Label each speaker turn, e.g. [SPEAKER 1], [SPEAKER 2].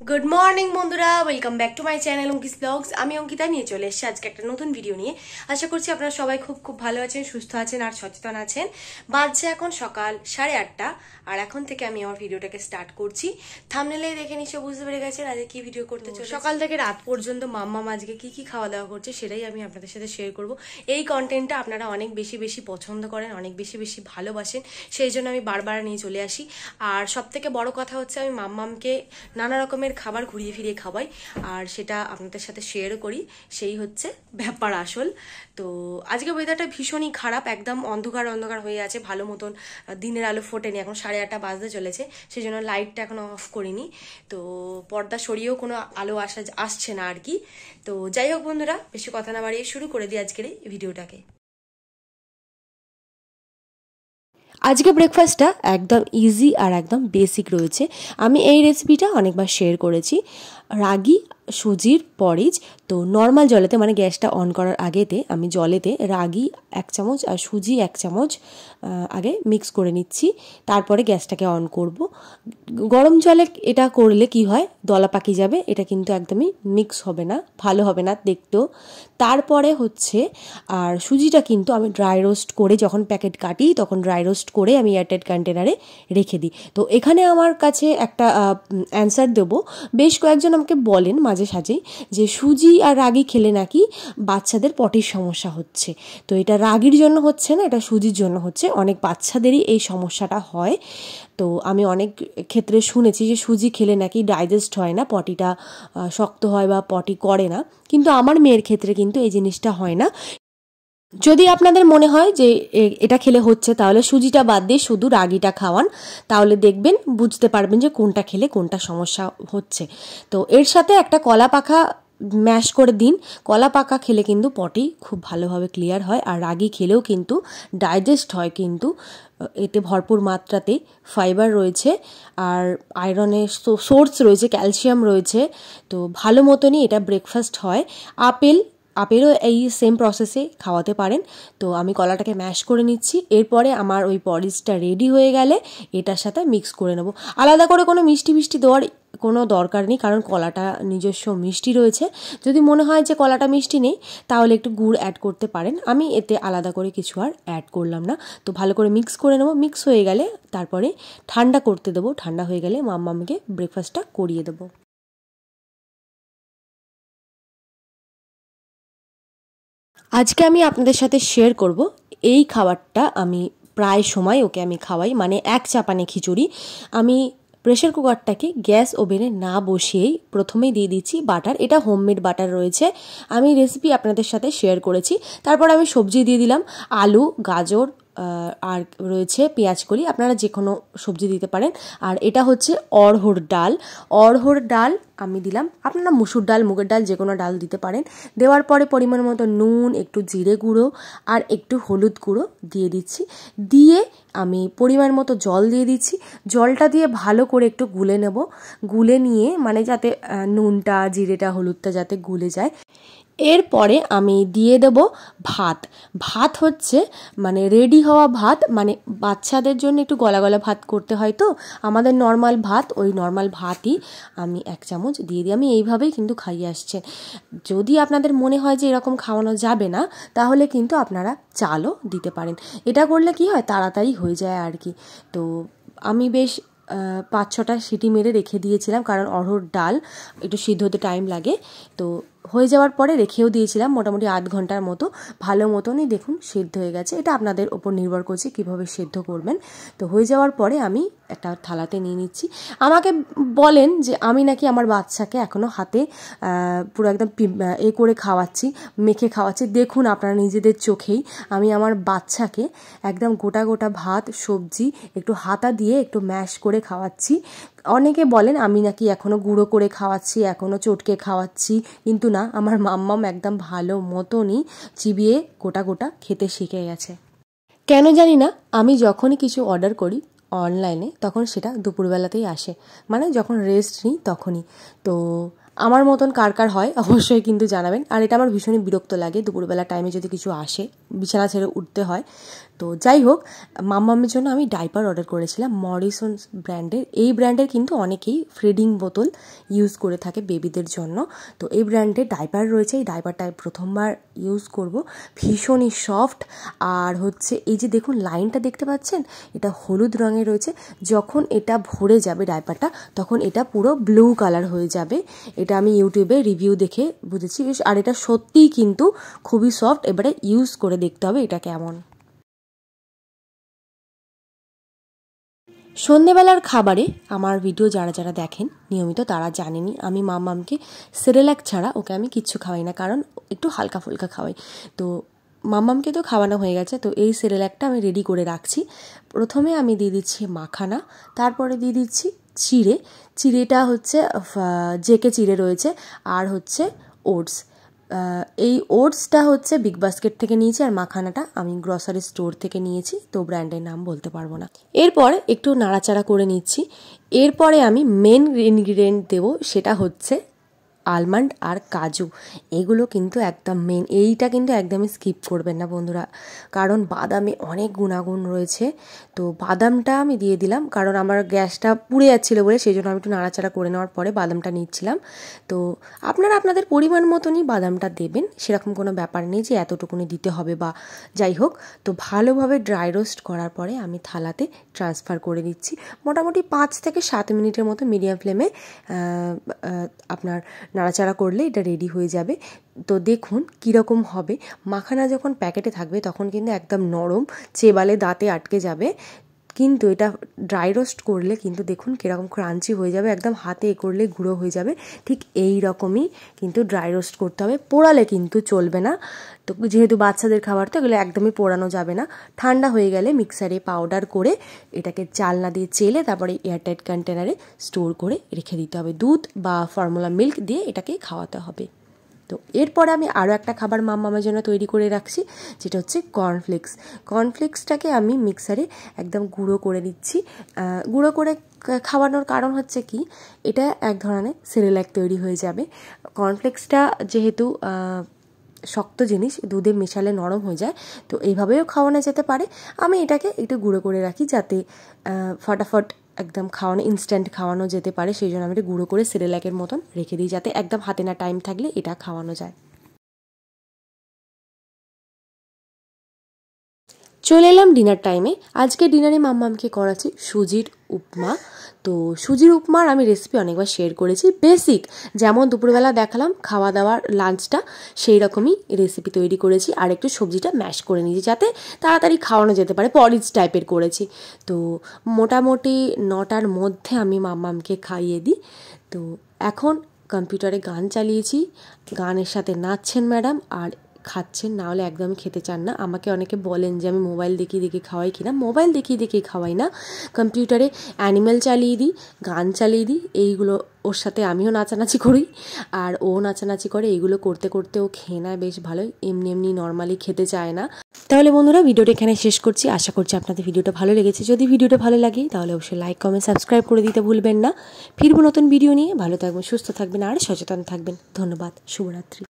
[SPEAKER 1] Good morning বন্ধুরা, welcome back to my channel অঙ্কিস vlogs. আমি অঙ্কিতা নিয়ে চলে এসেছি আজকে একটা নতুন ভিডিও নিয়ে। আশা করছি আপনারা সবাই খুব খুব ভালো আছেন, সুস্থ আছেন আর সচেতন আছেন। বাজছে এখন সকাল 8:30 আর এখন থেকে আমি আমার ভিডিওটাকে স্টার্ট করছি। থাম্বনেলেই দেখে নিশ্চয় বুঝতে পেরে গেছেন আজকে কি ভিডিও করতে চলেছি। সকাল থেকে রাত পর্যন্ত মাম্মা আজকে কি কি খাওয়া দাওয়া করছে সেটাই আমি আপনাদের সাথে শেয়ার করব। এই কন্টেন্টটা আপনারা অনেক বেশি বেশি পছন্দ করেন, অনেক বেশি বেশি ভালোবাসেন, সেই জন্য আমি বারবার নিয়ে চলে আসি। আর সব থেকে বড় কথা হচ্ছে আমি মাম্মামকে নানা রকমের খাবার ঘুরিয়ে ফিরিয়ে খাওয়াই আর সেটা আপনাদের সাথে শেয়ারও করি, সেই হচ্ছে ব্যাপার আসল। তো আজকে ওয়েদারটা ভীষণই খারাপ, একদম অন্ধকার অন্ধকার হয়ে আছে, ভালো মতন দিনের আলো ফোটেনি, এখন 8:30 বাজতে চলেছে, সেই জন্য লাইটটা এখনো অফ করিনি। তো পর্দা সরিয়েও কোনো আলো আসছে না আর কি। তো যাই হোক বন্ধুরা, বেশি কথা না বাড়িয়ে শুরু করে দিই আজকের এই ভিডিওটাকে। আজকে ব্রেকফাস্টটা একদম ইজি আর একদম বেসিক রয়েছে। আমি এই রেসিপিটা অনেকবার শেয়ার করেছি। রাগি সুজির পরিজ। তো নর্মাল জলেতে মানে গ্যাসটা অন করার আগেতে আমি জলেতে রাগি 1 চামচ আর সুজি 1 চামচ আগে মিক্স করে নিচ্ছি, তারপরে গ্যাসটাকে অন করব। গরম জলে এটা করলে কি হয়, দলা পাকি যাবে, এটা কিন্তু একদমই মিক্স হবে না, ভালো হবে না দেখতেও। তারপরে হচ্ছে আর সুজিটা কিন্তু আমি ড্রাই রোস্ট করে যখন প্যাকেট কাটি তখন ড্রাই রোস্ট করে আমি এয়ারটাইট কন্টেনারে রেখে দিই। তো এখানে আমার কাছে একটা অ্যান্সার দেবো, বেশ কয়েকজন আমাকে বলেন মাঝে সাঝেই যে সুজি আর রাগি খেলে নাকি বাচ্চাদের পটির সমস্যা হচ্ছে। তো এটা রাগির জন্য হচ্ছে না, এটা সুজির জন্য হচ্ছে। অনেক বাচ্চাদেরই এই সমস্যাটা হয়। তো আমি অনেক ক্ষেত্রে শুনেছি যে সুজি খেলে নাকি ডাইজেস্ট হয় না, পটিটা শক্ত হয় বা পটি করে না, কিন্তু আমার মেয়ের ক্ষেত্রে কিন্তু এই জিনিসটা হয় না। যদি আপনাদের মনে হয় যে এটা খেলে হচ্ছে, তাহলে সুজিটা বাদ দিয়ে শুধু রাগিটা খাওয়ান, তাহলে দেখবেন বুঝতে পারবেন যে কোনটা খেলে কোনটা সমস্যা হচ্ছে। তো এর সাথে একটা কলা পাকা ম্যাশ করে দিন। কলা পাকা খেলে কিন্তু পটি খুব ভালোভাবে ক্লিয়ার হয়, আর রাগি খেলেও কিন্তু ডাইজেস্ট হয়, কিন্তু এতে ভরপুর মাত্রাতে ফাইবার রয়েছে আর আয়রনের সোর্স রয়েছে, ক্যালসিয়াম রয়েছে। তো ভালো মতনই এটা ব্রেকফাস্ট হয়। আপেলও এই সেম প্রসেসে খাওয়াতে পারেন। তো আমি কলাটাকে ম্যাশ করে নিচ্ছি, এরপরে আমার ওই পরিজটা রেডি হয়ে গেলে এটার সাথে মিক্স করে নেব। আলাদা করে কোনো মিষ্টি দেওয়ার কোনো দরকার নেই, কারণ কলাটা নিজস্ব মিষ্টি রয়েছে। যদি মনে হয় যে কলাটা মিষ্টি নেই, তাহলে একটু গুড় অ্যাড করতে পারেন। আমি এতে আলাদা করে কিছু আর অ্যাড করলাম না। তো ভালো করে মিক্স করে নেব। মিক্স হয়ে গেলে তারপরে ঠান্ডা করতে দেবো। ঠান্ডা হয়ে গেলে মাম্মামকে ব্রেকফাস্টটা করিয়ে দেবো। আজকে আমি আপনাদের সাথে শেয়ার করব এই খাবারটা। আমি প্রায় সময় ওকে আমি খাওয়াই, মানে 1 চাপানে খিচুড়ি। আমি প্রেশার কুকারটাকে গ্যাস ওভেনে না বসিয়েই প্রথমেই দিয়ে দিচ্ছি বাটার। এটা হোমমেড বাটার রয়েছে, আমি রেসিপি আপনাদের সাথে শেয়ার করেছি। তারপর আমি সবজি দিয়ে দিলাম, আলু, গাজর আর রয়েছে পেঁয়াজকলি, আপনারা যে কোনো সবজি দিতে পারেন। আর এটা হচ্ছে অড়হর ডাল আমি দিলাম। আপনারা মুসুর ডাল, মুগের ডাল, যে কোনো ডাল দিতে পারেন। দেওয়ার পরে পরিমাণ মতো নুন, একটু জিরে গুঁড়ো আর একটু হলুদ গুঁড়ো দিয়ে দিচ্ছি। দিয়ে আমি পরিমাণ মতো জল দিয়ে দিচ্ছি। জলটা দিয়ে ভালো করে একটু গুলে নেব। গুলে নিয়ে মানে যাতে নুনটা, জিরেটা, হলুদটা যাতে গুলে যায়। এরপরে আমি দিয়ে দেব ভাত। ভাত হচ্ছে মানে রেডি হওয়া ভাত, মানে বাচ্চাদের জন্য একটু গলা গলা ভাত করতে হয়, তো আমাদের নর্মাল ভাত, ওই নর্মাল ভাতই আমি 1 চামচ দিয়ে দিই। আমি এইভাবেই কিন্তু খাইয়ে আসছেন। যদি আপনাদের মনে হয় যে এরকম খাওয়ানো যাবে না, তাহলে কিন্তু আপনারা চালও দিতে পারেন। এটা করলে কি হয়, তাড়াতাড়ি হয়ে যায় আর কি। তো আমি বেশ 5-6টা সিটি মেরে রেখে দিয়েছিলাম, কারণ অড়হর ডাল একটু সিদ্ধ হতে টাইম লাগে। তো হয়ে যাওয়ার পরে রেখেও দিয়েছিলাম মোটামুটি 1/2 ঘন্টার মতো। ভালো মতনই দেখুন সেদ্ধ হয়ে গেছে। এটা আপনাদের ওপর নির্ভর করছে কীভাবে সেদ্ধ করবেন। তো হয়ে যাওয়ার পরে আমি একটা থালাতে নিয়ে নিচ্ছি। আমাকে বলেন যে আমি নাকি আমার বাচ্চাকে এখনও হাতে পুরো একদম করে খাওয়াচ্ছি, মেখে খাওয়াচ্ছি। দেখুন আপনারা নিজেদের চোখেই, আমি আমার বাচ্চাকে একদম গোটা গোটা ভাত, সবজি একটু হাতা দিয়ে একটু ম্যাশ করে খাওয়াচ্ছি। অনেকে বলেন আমি নাকি এখনও গুঁড়ো করে খাওয়াচ্ছি, এখনও চটকে খাওয়াচ্ছি, কিন্তু না, আমার মাম্মাম একদম ভালো মতনই চিবিয়ে গোটা গোটা খেতে শিখে গেছে। কেন জানি না, আমি যখনই কিছু অর্ডার করি অনলাইনে তখন সেটা দুপুরবেলাতেই আসে, মানে যখন রেস্ট নিই তখনই। তো আমার মতন কার কার হয় অবশ্যই কিন্তু জানাবেন। আর এটা আমার ভীষণই বিরক্ত লাগে, দুপুরবেলা টাইমে যদি কিছু আসে বিছানা ছেড়ে উঠতে হয়। তো যাই হোক, মাম্মামের জন্য আমি ডাইপার অর্ডার করেছিলাম মরিসন্স ব্র্যান্ডের। এই ব্র্যান্ডের কিন্তু অনেকেই ফিডিং বোতল ইউজ করে থাকে বেবিদের জন্য। তো এই ব্র্যান্ডের ডাইপার রয়েছে, এই ডাইপারটা প্রথমবার ইউজ করব। ভীষণই সফট, আর হচ্ছে এই যে দেখুন লাইনটা দেখতে পাচ্ছেন, এটা হলুদ রঙের রয়েছে। যখন এটা ভরে যাবে ডাইপারটা, তখন এটা পুরো ব্লু কালার হয়ে যাবে। এটা আমি ইউটিউবে রিভিউ দেখে বুঝেছি। আর এটা সত্যিই কিন্তু খুবই সফট। এবারে ইউজ করে দেখতে হবে এটা কেমন। সন্ধেবেলার খাবারে আমার ভিডিও যারা যারা দেখেন নিয়মিত তারা জানেনি আমি মাম্মামকে সেরেল্যাক ছাড়া ওকে আমি কিচ্ছু খাওয়াই না, কারণ একটু হালকা ফুলকা খাওয়াই। তো মাম্মামকে তো খাওয়ানো হয়ে গেছে, তো এই সেরেল্যাকটা আমি রেডি করে রাখছি। প্রথমে আমি দিয়ে দিচ্ছি মাখানা, তারপরে দিয়ে দিচ্ছি চিড়ে। চিড়েটা হচ্ছে জেকে চিড়ে রয়েছে, আর হচ্ছে ওটস। এই ওটসটা হচ্ছে বিগ বাস্কেট থেকে নিয়েছি, আর মাখানাটা আমি গ্রসারি স্টোর থেকে নিয়েছি, তো ব্র্যান্ডের নাম বলতে পারবো না। এরপর একটু নাড়াচাড়া করে নিচ্ছি। এরপরে আমি মেন ইনগ্রিডিয়েন্ট দেবো, সেটা হচ্ছে আলমন্ড আর কাজু। এগুলো কিন্তু একদম মেন, এইটা কিন্তু একদমই স্কিপ করবেন না বন্ধুরা, কারণ বাদামে অনেক গুণাগুণ রয়েছে। তো বাদামটা আমি দিয়ে দিলাম, কারণ আমার গ্যাসটা পুড়ে যাচ্ছিলো বলে, সেই জন্য আমি একটু নাড়াচাড়া করে নেওয়ার পরে বাদামটা নিচ্ছিলাম। তো আপনারা আপনাদের পরিমাণ মতনই বাদামটা দেবেন, সেরকম কোনো ব্যাপার নেই যে এতটুকুনি দিতে হবে বা যাই হোক। তো ভালোভাবে ড্রাই রোস্ট করার পরে আমি থালাতে ট্রান্সফার করে দিচ্ছি। মোটামুটি 5 থেকে 7 মিনিটের মতো মিডিয়াম ফ্লেমে আপনার নাড়াচাড়া করলে এটা রেডি হয়ে যাবে। তো দেখুন কীরকম হবে। মাখানা যখন প্যাকেটে থাকবে তখন কিন্তু একদম নরম, চেবালে দাঁতে আটকে যাবে, কিন্তু এটা ড্রাই রোস্ট করলে কিন্তু দেখুন কীরকম ক্রাঞ্চি হয়ে যাবে, একদম হাতে করলে গুঁড়ো হয়ে যাবে। ঠিক এই রকমই কিন্তু ড্রাই রোস্ট করতে হবে, পোড়ালে কিন্তু চলবে না। তো যেহেতু বাচ্চাদের খাবার, তো এগুলো একদমই পোড়ানো যাবে না। ঠান্ডা হয়ে গেলে মিক্সারে পাউডার করে এটাকে চালনা দিয়ে চেলে তারপরে এয়ারটাইট কন্টেনারে স্টোর করে রেখে দিতে হবে। দুধ বা ফর্মুলা মিল্ক দিয়ে এটাকে খাওয়াতে হবে। তো এরপরে আমি আরও একটা খাবার মাম্মামের জন্য তৈরি করে রাখছি, যেটা হচ্ছে কর্নফ্লেক্স। কর্নফ্লেক্সটাকে আমি মিক্সারে একদম গুঁড়ো করে দিচ্ছি। গুঁড়ো করে খাওয়ানোর কারণ হচ্ছে কি, এটা এক ধরনের সেরেল্যাক তৈরি হয়ে যাবে। কর্নফ্লেক্সটা যেহেতু শক্ত জিনিস, দুধে মেশালে নরম হয়ে যায়, তো এইভাবেও খাওয়ানো যেতে পারে। আমি এটাকে একটু গুঁড়ো করে রাখি যাতে ফটাফট একদম খাওয়ানো, ইনস্ট্যান্ট খাওয়ানো যেতে পারে, সেই জন্য আমি এটা গুঁড়ো করে সেরেল্যাকের মতন রেখে দিই, যাতে একদম হাতে না টাইম থাকলে এটা খাওয়ানো যায়। চলে এলাম ডিনার টাইমে। আজকে ডিনারে মাম্মামকে করাচ্ছি সুজির উপমা। তো সুজির উপমার আমি রেসিপি অনেকবার শেয়ার করেছি, বেসিক যেমন দুপুরবেলা দেখালাম খাওয়া দাওয়ার লাঞ্চটা, সেই রকমই রেসিপি তৈরি করেছি। আর একটু সবজিটা ম্যাশ করে নিয়েছি যাতে তাড়াতাড়ি খাওয়ানো যেতে পারে, পরিজ টাইপের করেছি। তো মোটামুটি 9টার মধ্যে আমি মাম্মামকে খাইয়ে দিই। তো এখন কম্পিউটারে গান চালিয়েছি, গানের সাথে নাচছেন ম্যাডাম আর খাচ্ছেন, না হলে একদমই খেতে চান না। আমাকে অনেকে বলেন যে আমি মোবাইল দেখিয়ে দেখিয়ে খাওয়াই কিনা, মোবাইল দেখিয়ে দেখিয়ে খাওয়াই না, কম্পিউটারে অ্যানিমেল চালিয়ে দিই, গান চালিয়ে দিই, এইগুলো ওর সাথে আমিও নাচানাচি করি আর ও নাচানাচি করে। এইগুলো করতে করতে ও খেয়ে নেয় বেশ ভালোই, এমনি এমনি নর্মালি খেতে চায় না। তাহলে বন্ধুরা ভিডিওটা এখানে শেষ করছি। আশা করছি আপনাদের ভিডিওটা ভালো লেগেছে। যদি ভিডিওটা ভালো লাগে তাহলে অবশ্যই লাইক, কমেন্ট, সাবস্ক্রাইব করে দিতে ভুলবেন না। ফিরবো নতুন ভিডিও নিয়ে। ভালো থাকবেন, সুস্থ থাকবেন আর সচেতন থাকবেন। ধন্যবাদ, শুভরাত্রি।